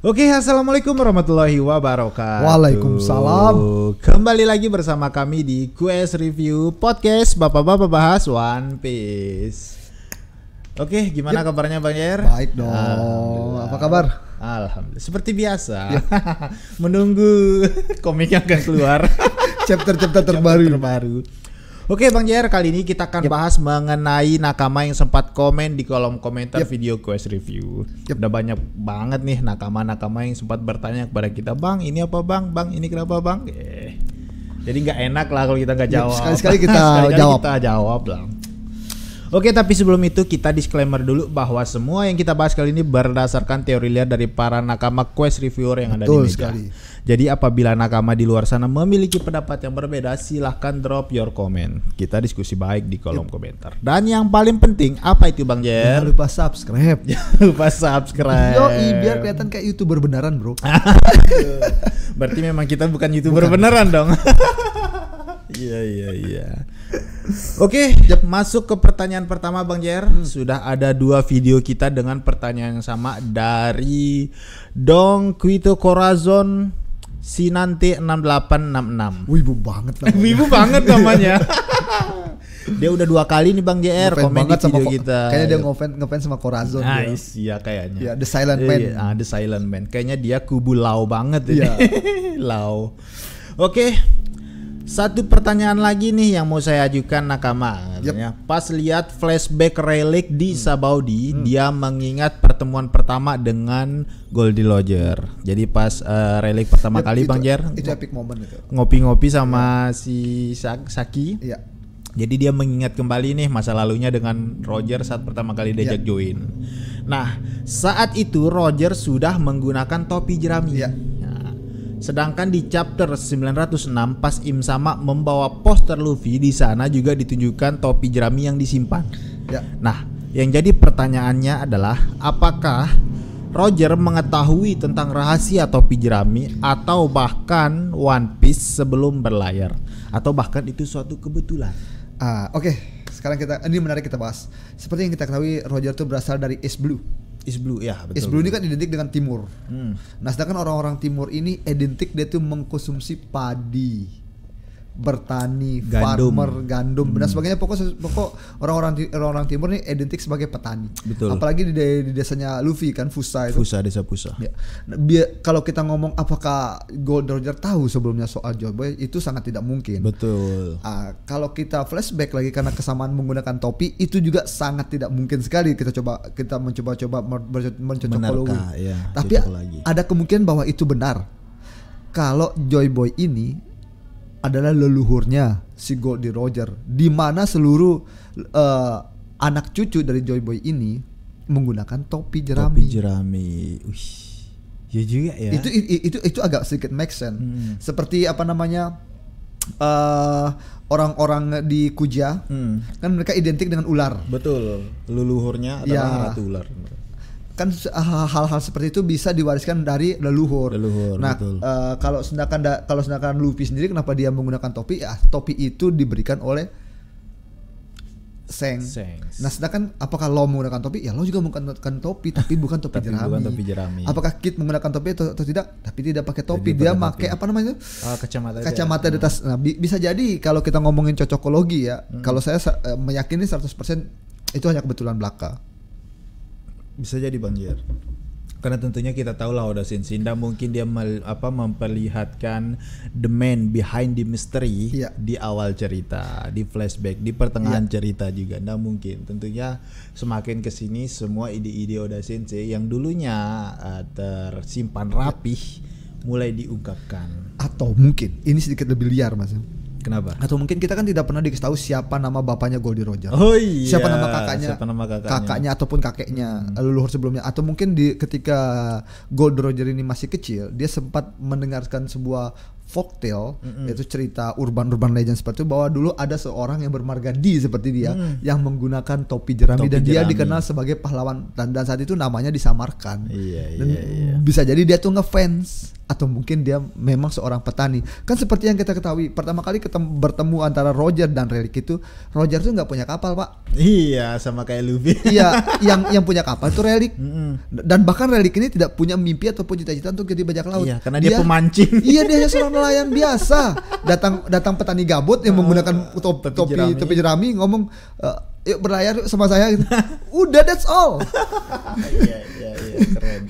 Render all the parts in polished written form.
Oke, assalamualaikum warahmatullahi wabarakatuh. Waalaikumsalam. Kembali lagi bersama kami di QS Review Podcast Bapak-bapak bahas One Piece. Oke, gimana kabarnya Bang Jair? Baik dong. Apa kabar? Alhamdulillah. Seperti biasa, menunggu komik yang akan keluar. Chapter terbaru. Oke Bang Jair, kali ini kita akan bahas mengenai nakama yang sempat komen di kolom komentar video Quest Review. Udah banyak banget nih nakama-nakama yang sempat bertanya kepada kita, Bang ini apa Bang? Bang ini kenapa Bang? Jadi nggak enak lah kalau kita nggak jawab. Sekali-sekali kita jawab lah. Oke, tapi sebelum itu kita disclaimer dulu bahwa semua yang kita bahas kali ini berdasarkan teori liar dari para nakama Quest Reviewer yang ada di Mega. Sekali. Jadi apabila nakama di luar sana memiliki pendapat yang berbeda, silahkan drop your comment. Kita diskusi baik di kolom komentar. Dan yang paling penting, apa itu Bang Jer? Jangan lupa subscribe. Lupa subscribe. Yoi, biar kelihatan kayak YouTuber beneran bro. Berarti memang kita bukan YouTuber beneran dong. Iya. Oke, masuk ke pertanyaan pertama Bang Jer. Sudah ada 2 video kita dengan pertanyaan yang sama dari Dong Quito Corazon Sinante 6866. Wibu banget namanya. Wibu banget namanya. Dia udah 2 kali nih Bang JR komen di video kita. Kayaknya dia ngefans sama Corazon. Nice, iya kayaknya. Ya, The Silent Man. The Silent Man. Kayaknya dia kubu Lau banget ini. Lau. Oke. Satu pertanyaan lagi nih yang mau saya ajukan nakama. Pas lihat flashback Relic di Sabaudi, dia mengingat pertemuan pertama dengan Goldie Roger. Jadi pas Relic pertama kali Bang Jer, itu epic moment itu. Ngopi-ngopi sama si Saki. Iya. Jadi dia mengingat kembali nih masa lalunya dengan Roger saat pertama kali diajak join. Nah, saat itu Roger sudah menggunakan topi jerami. Sedangkan di chapter 906 pas Im Sama membawa poster Luffy, di sana juga ditunjukkan topi jerami yang disimpan. Nah, yang jadi pertanyaannya adalah apakah Roger mengetahui tentang rahasia topi jerami atau bahkan One Piece sebelum berlayar, atau bahkan itu suatu kebetulan? Oke. Sekarang ini menarik kita bahas. Seperti yang kita ketahui, Roger itu berasal dari East Blue. East Blue, ya betul. East Blue ini kan identik dengan timur. Nah, sedangkan orang-orang timur ini identik dia tuh mengkonsumsi padi, bertani, farmer, gandum dan sebagainya. Pokok orang-orang timur ini identik sebagai petani. Betul. Apalagi di desanya Luffy kan, Fusa itu. Desa Fusa. Ya. Kalau kita ngomong apakah Gold Roger tahu sebelumnya soal Joy Boy, itu sangat tidak mungkin. Betul. Kalau kita flashback lagi karena kesamaan menggunakan topi, itu juga sangat tidak mungkin sekali. Kita mencoba mencocokologi. Tapi ada kemungkinan bahwa itu benar. Kalau Joy Boy ini adalah leluhurnya si Goldie Roger, di mana seluruh anak cucu dari Joy Boy ini menggunakan topi jerami. Ya juga ya. Itu agak sedikit make sense. Seperti apa namanya, orang-orang di Kuja, kan mereka identik dengan ular. Betul. Leluhurnya adalah ratu ular. Kan hal-hal seperti itu bisa diwariskan dari leluhur. Nah, kalau sedangkan Luffy sendiri, kenapa dia menggunakan topi? Ya, topi itu diberikan oleh Seng. Nah, sedangkan apakah Law menggunakan topi? Ya, Law juga menggunakan topi, tapi bukan topi jerami. Apakah Kid menggunakan topi atau tidak? Tapi tidak pakai topi. Dia pakai apa namanya itu? Kacamata di atas. Nah, bisa jadi kalau kita ngomongin cocokologi ya, kalau saya meyakini 100% itu hanya kebetulan belaka. Bisa jadi Bang Jer. Karena tentunya kita tahu lah Oda Sensei mungkin dia memperlihatkan the man behind the mystery di awal cerita, di flashback, di pertengahan cerita juga. Nggak mungkin. Tentunya semakin kesini semua ide-ide Oda Sensei yang dulunya tersimpan rapih mulai diungkapkan. Atau mungkin ini sedikit lebih liar Mas. Kenapa? Atau mungkin kita kan tidak pernah dikasih tahu siapa nama bapaknya Goldie Roger. Oh iya. Siapa nama kakaknya ataupun kakeknya, leluhur sebelumnya. Atau mungkin ketika Goldie Roger ini masih kecil, dia sempat mendengarkan sebuah folktale, yaitu cerita urban legend seperti itu, bahwa dulu ada seorang yang bermarga D seperti dia yang menggunakan topi jerami dan dia dikenal sebagai pahlawan dan saat itu namanya disamarkan. Iya. Bisa jadi dia tuh ngefans atau mungkin dia memang seorang petani. Kan seperti yang kita ketahui, pertama kali bertemu antara Roger dan Relic itu, Roger tuh nggak punya kapal, Pak. Iya, sama kayak Luffy. Iya, yang punya kapal itu Relic. Dan bahkan Relic ini tidak punya mimpi ataupun cita-cita untuk jadi bajak laut. Iya, karena dia pemancing. Iya, dia hanya seorang nelayan biasa. Datang petani gabut yang menggunakan topi jerami ngomong, yuk berlayar sama saya gitu. Udah, that's all. Iya, keren.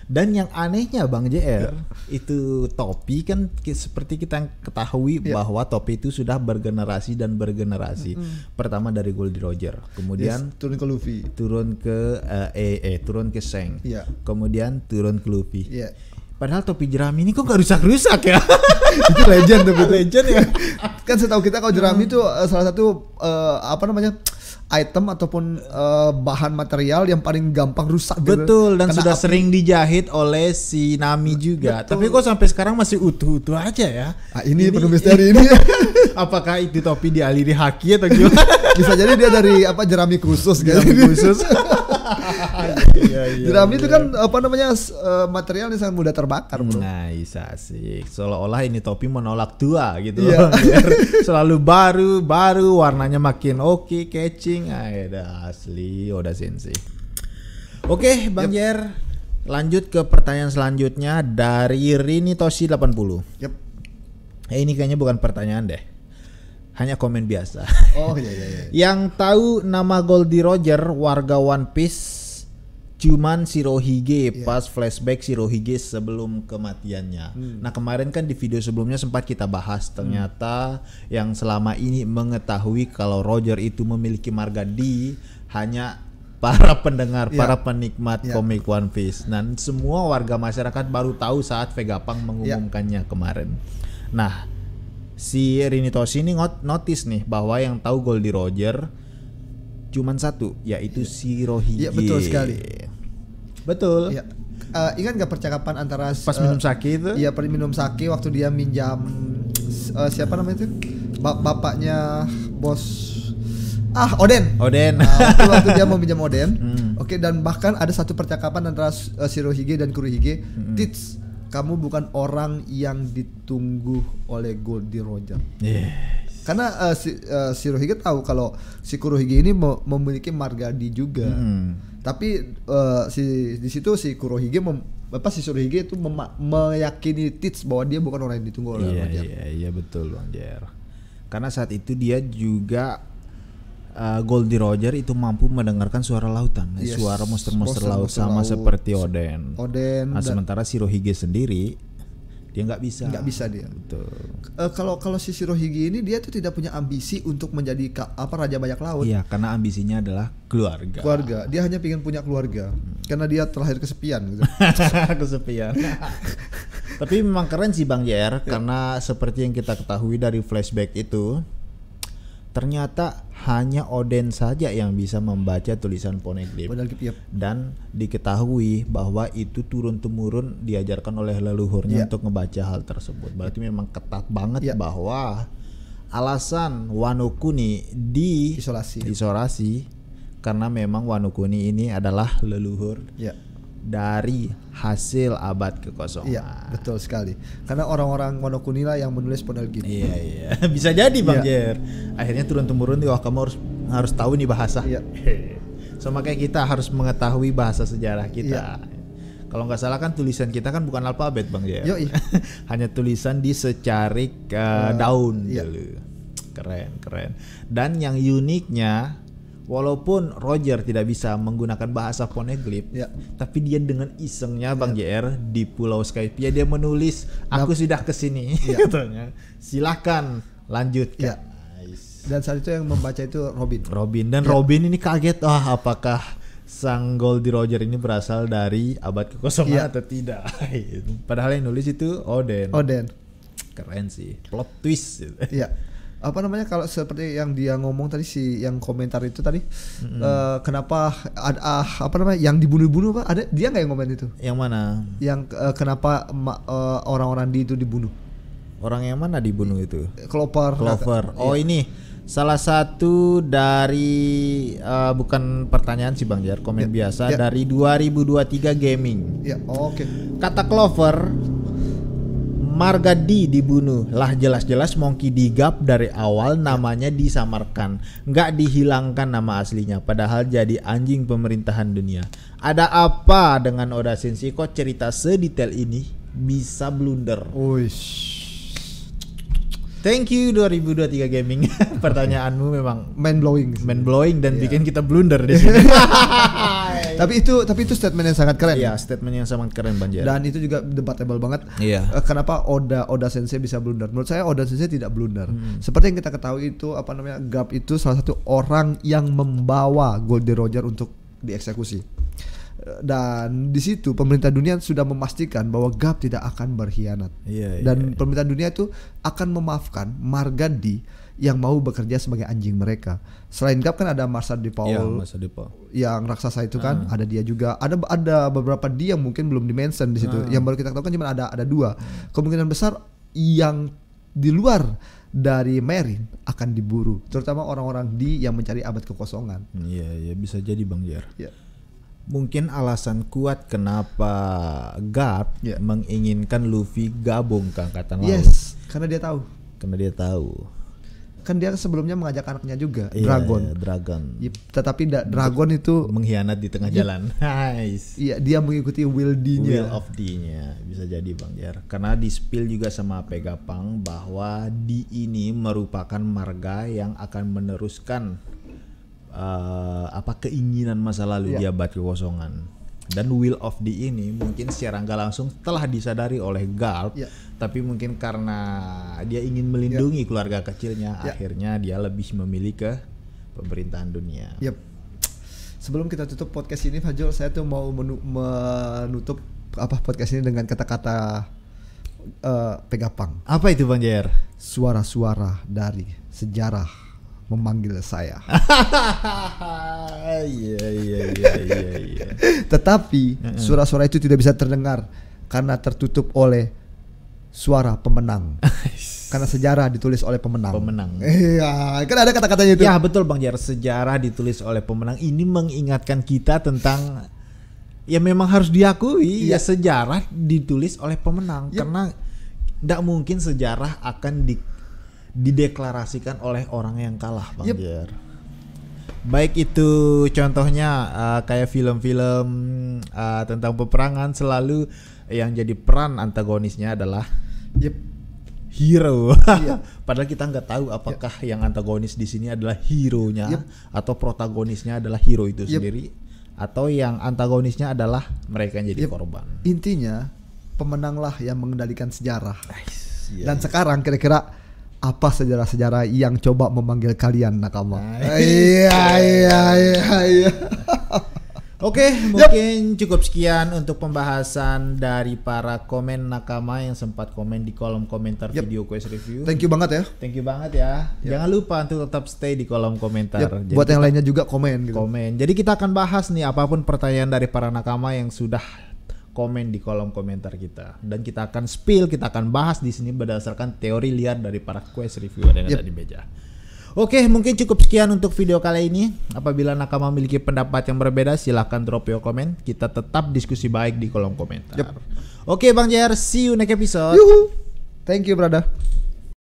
Dan yang anehnya Bang JR, itu topi kan seperti kita ketahui bahwa topi itu sudah bergenerasi dan bergenerasi. Pertama dari Goldie Roger, kemudian turun ke Luffy, turun ke turun ke Shanks, kemudian turun ke Luffy. Padahal topi jerami ini kok gak rusak-rusak ya? Itu legend ya. Kan setahu kita kalau jerami itu salah satu item ataupun bahan material yang paling gampang rusak. Betul, dan sudah sering dijahit oleh si Nami juga. Betul. Tapi kok sampai sekarang masih utuh-utuh aja ya? Ini penuh misteri ini. Apakah itu topi dialiri haki atau gimana? Bisa jadi dia dari jerami khusus gitu. Jerami itu kan material yang sangat mudah terbakar, bro. Nah, bisa sih. Seolah-olah ini topi menolak tua gitu. Selalu baru, warnanya makin oke, catching. Udah asli Oda Sensei. Oke, Bang Jer. Lanjut ke pertanyaan selanjutnya dari Rini Toshi 80. Ini kayaknya bukan pertanyaan deh. Hanya komen biasa. Oh iya. Yang tahu nama Goldie Roger warga One Piece cuman Shirohige pas flashback Shirohige sebelum kematiannya. Nah, kemarin kan di video sebelumnya sempat kita bahas ternyata yang selama ini mengetahui kalau Roger itu memiliki marga D hanya para pendengar, para penikmat komik One Piece. Dan semua warga masyarakat baru tahu saat Vegapunk mengumumkannya kemarin. Nah, si Rini Toshi ini notice nih bahwa yang tahu Goldie Roger cuman satu, yaitu Shirohige. Iya, betul sekali. Betul. Ya. Ingat gak percakapan antara pas minum sake itu? Iya, minum sake waktu dia minjam siapa namanya itu? Bapaknya bos Oden. Waktu dia mau minjam Oden. Oke, dan bahkan ada satu percakapan antara Shirohige dan Kurohige. Tits, kamu bukan orang yang ditunggu oleh Goldie Roger. Karena Shirohige tahu kalau si Kurohige ini memiliki marga D juga. Tapi di situ si Kurohige si Shirohige itu meyakini Tits bahwa dia bukan orang yang ditunggu oleh Roger. Iya betul, Bang Jer. Karena saat itu dia juga Goldie Roger itu mampu mendengarkan suara lautan, suara monster-monster laut sama seperti Oden. Nah, sementara Shirohige sendiri dia nggak bisa dia. Betul. Kalau si Shirohige ini dia tuh tidak punya ambisi untuk menjadi raja bajak laut. Iya, karena ambisinya adalah keluarga. Dia hanya ingin punya keluarga karena dia terlahir kesepian gitu. Kesepian. Tapi memang keren sih Bang JR karena seperti yang kita ketahui dari flashback itu, ternyata hanya Oden saja yang bisa membaca tulisan Poneglyph. Dan diketahui bahwa itu turun-temurun diajarkan oleh leluhurnya untuk membaca hal tersebut. Berarti memang ketat banget bahwa alasan Wano Kuni diisolasi karena memang Wano Kuni ini adalah leluhur dari hasil abad kekosongan. Iya, betul sekali. Karena orang-orang Wano Kuni lah yang menulis Poneglyph. Iya. Bisa jadi Bang Jer. Akhirnya turun-temurun wah kamu harus tahu nih bahasa. Sama kayak kita harus mengetahui bahasa sejarah kita. Kalau nggak salah kan tulisan kita kan bukan alfabet Bang Jer. Hanya tulisan di secarik daun dulu. Keren. Dan yang uniknya, walaupun Roger tidak bisa menggunakan bahasa Poneglyph, tapi dia dengan isengnya Bang JR di Pulau Skypia dia menulis aku sudah kesini, katanya. Silahkan lanjutkan. Dan saat itu yang membaca itu Robin dan Robin ini kaget, apakah sang Goldie Roger ini berasal dari abad kekosongan atau tidak? Padahal yang nulis itu Oden. Keren sih, plot twist. Kalau seperti yang dia ngomong tadi yang komentar itu tadi, kenapa yang dibunuh-bunuh Pak? Ada dia nggak yang komen itu? Yang mana? Yang kenapa orang-orang itu dibunuh? Orang yang mana dibunuh itu? Clover. Oh ini Salah satu dari bukan pertanyaan sih Bang Jar, komen biasa dari 2023 Gaming. Oke. Kata Clover, Marga D dibunuh. Lah jelas-jelas Monkey D. Gap dari awal namanya disamarkan, nggak dihilangkan nama aslinya, padahal jadi anjing pemerintahan dunia. Ada apa dengan Oda Sensei kok cerita sedetail ini bisa blunder? Thank you 2023 Gaming. Pertanyaanmu memang mind blowing dan bikin kita blunder di sini. Tapi itu statement yang sangat keren. Iya, statement yang sangat keren Bang Jar. Dan itu juga debatable banget. Iya. Kenapa Oda Sensei bisa blunder? Menurut saya Oda Sensei tidak blunder. Seperti yang kita ketahui itu Gap itu salah satu orang yang membawa Goldie Roger untuk dieksekusi. Dan di situ pemerintah dunia sudah memastikan bahwa Gap tidak akan berkhianat. Dan pemerintah dunia itu akan memaafkan Marga D yang mau bekerja sebagai anjing mereka. Selain Gap kan ada Marshal de Paul yang raksasa itu kan, ada dia juga. Ada beberapa D yang mungkin belum di-mention di situ. Yang baru kita tahu kan cuma ada 2. Kemungkinan besar yang di luar dari Merin akan diburu, terutama orang-orang D yang mencari abad kekosongan. Iya, bisa jadi Bang Jar. Mungkin alasan kuat kenapa Garp menginginkan Luffy gabung ke Angkatan Laut. Karena dia tahu. Kan dia sebelumnya mengajak anaknya juga, Dragon. Tetapi Dragon itu mengkhianat di tengah jalan. Iya, dia mengikuti Will of D-nya. Bisa jadi Bang Jar. Karena di spill juga sama Vegapunk bahwa D ini merupakan marga yang akan meneruskan keinginan masa lalu di abad kekosongan. Dan Will of D ini mungkin secara nggak langsung telah disadari oleh Garp, tapi mungkin karena dia ingin melindungi keluarga kecilnya, akhirnya dia lebih memilih ke pemerintahan dunia. Sebelum kita tutup podcast ini, Fajol, saya tuh mau menutup podcast ini dengan kata-kata Vegapunk. Apa itu Bang Jar? Suara-suara dari sejarah memanggil saya. Iya. Tetapi suara-suara itu tidak bisa terdengar karena tertutup oleh suara pemenang. Karena sejarah ditulis oleh pemenang. Iya, kan ada kata-katanya itu. Ya betul Bang Jar, sejarah ditulis oleh pemenang. Ini mengingatkan kita tentang memang harus diakui sejarah ditulis oleh pemenang. Karena tidak mungkin sejarah akan dideklarasikan oleh orang yang kalah Bang Jar. Baik itu contohnya kayak film-film tentang peperangan, selalu yang jadi peran antagonisnya adalah hero. Padahal kita nggak tahu apakah yang antagonis di sini adalah hero-nya atau protagonisnya adalah hero itu sendiri, atau yang antagonisnya adalah mereka yang jadi korban. Intinya pemenanglah yang mengendalikan sejarah. Dan sekarang kira-kira apa sejarah-sejarah yang coba memanggil kalian nakama? Iya. Oke, mungkin cukup sekian untuk pembahasan dari para komen nakama yang sempat komen di kolom komentar video Quest Review. Thank you banget ya. Jangan lupa untuk tetap stay di kolom komentar. Buat yang lainnya juga komen gitu. Jadi kita akan bahas nih apapun pertanyaan dari para nakama yang sudah komen di kolom komentar kita, dan kita akan spill, kita akan bahas di sini berdasarkan teori liar dari para Quest Reviewer yang ada di meja. Oke, mungkin cukup sekian untuk video kali ini. Apabila nakama memiliki pendapat yang berbeda, silahkan drop your comment. Kita tetap diskusi baik di kolom komentar. Oke Bang Jar, see you next episode. Thank you brother.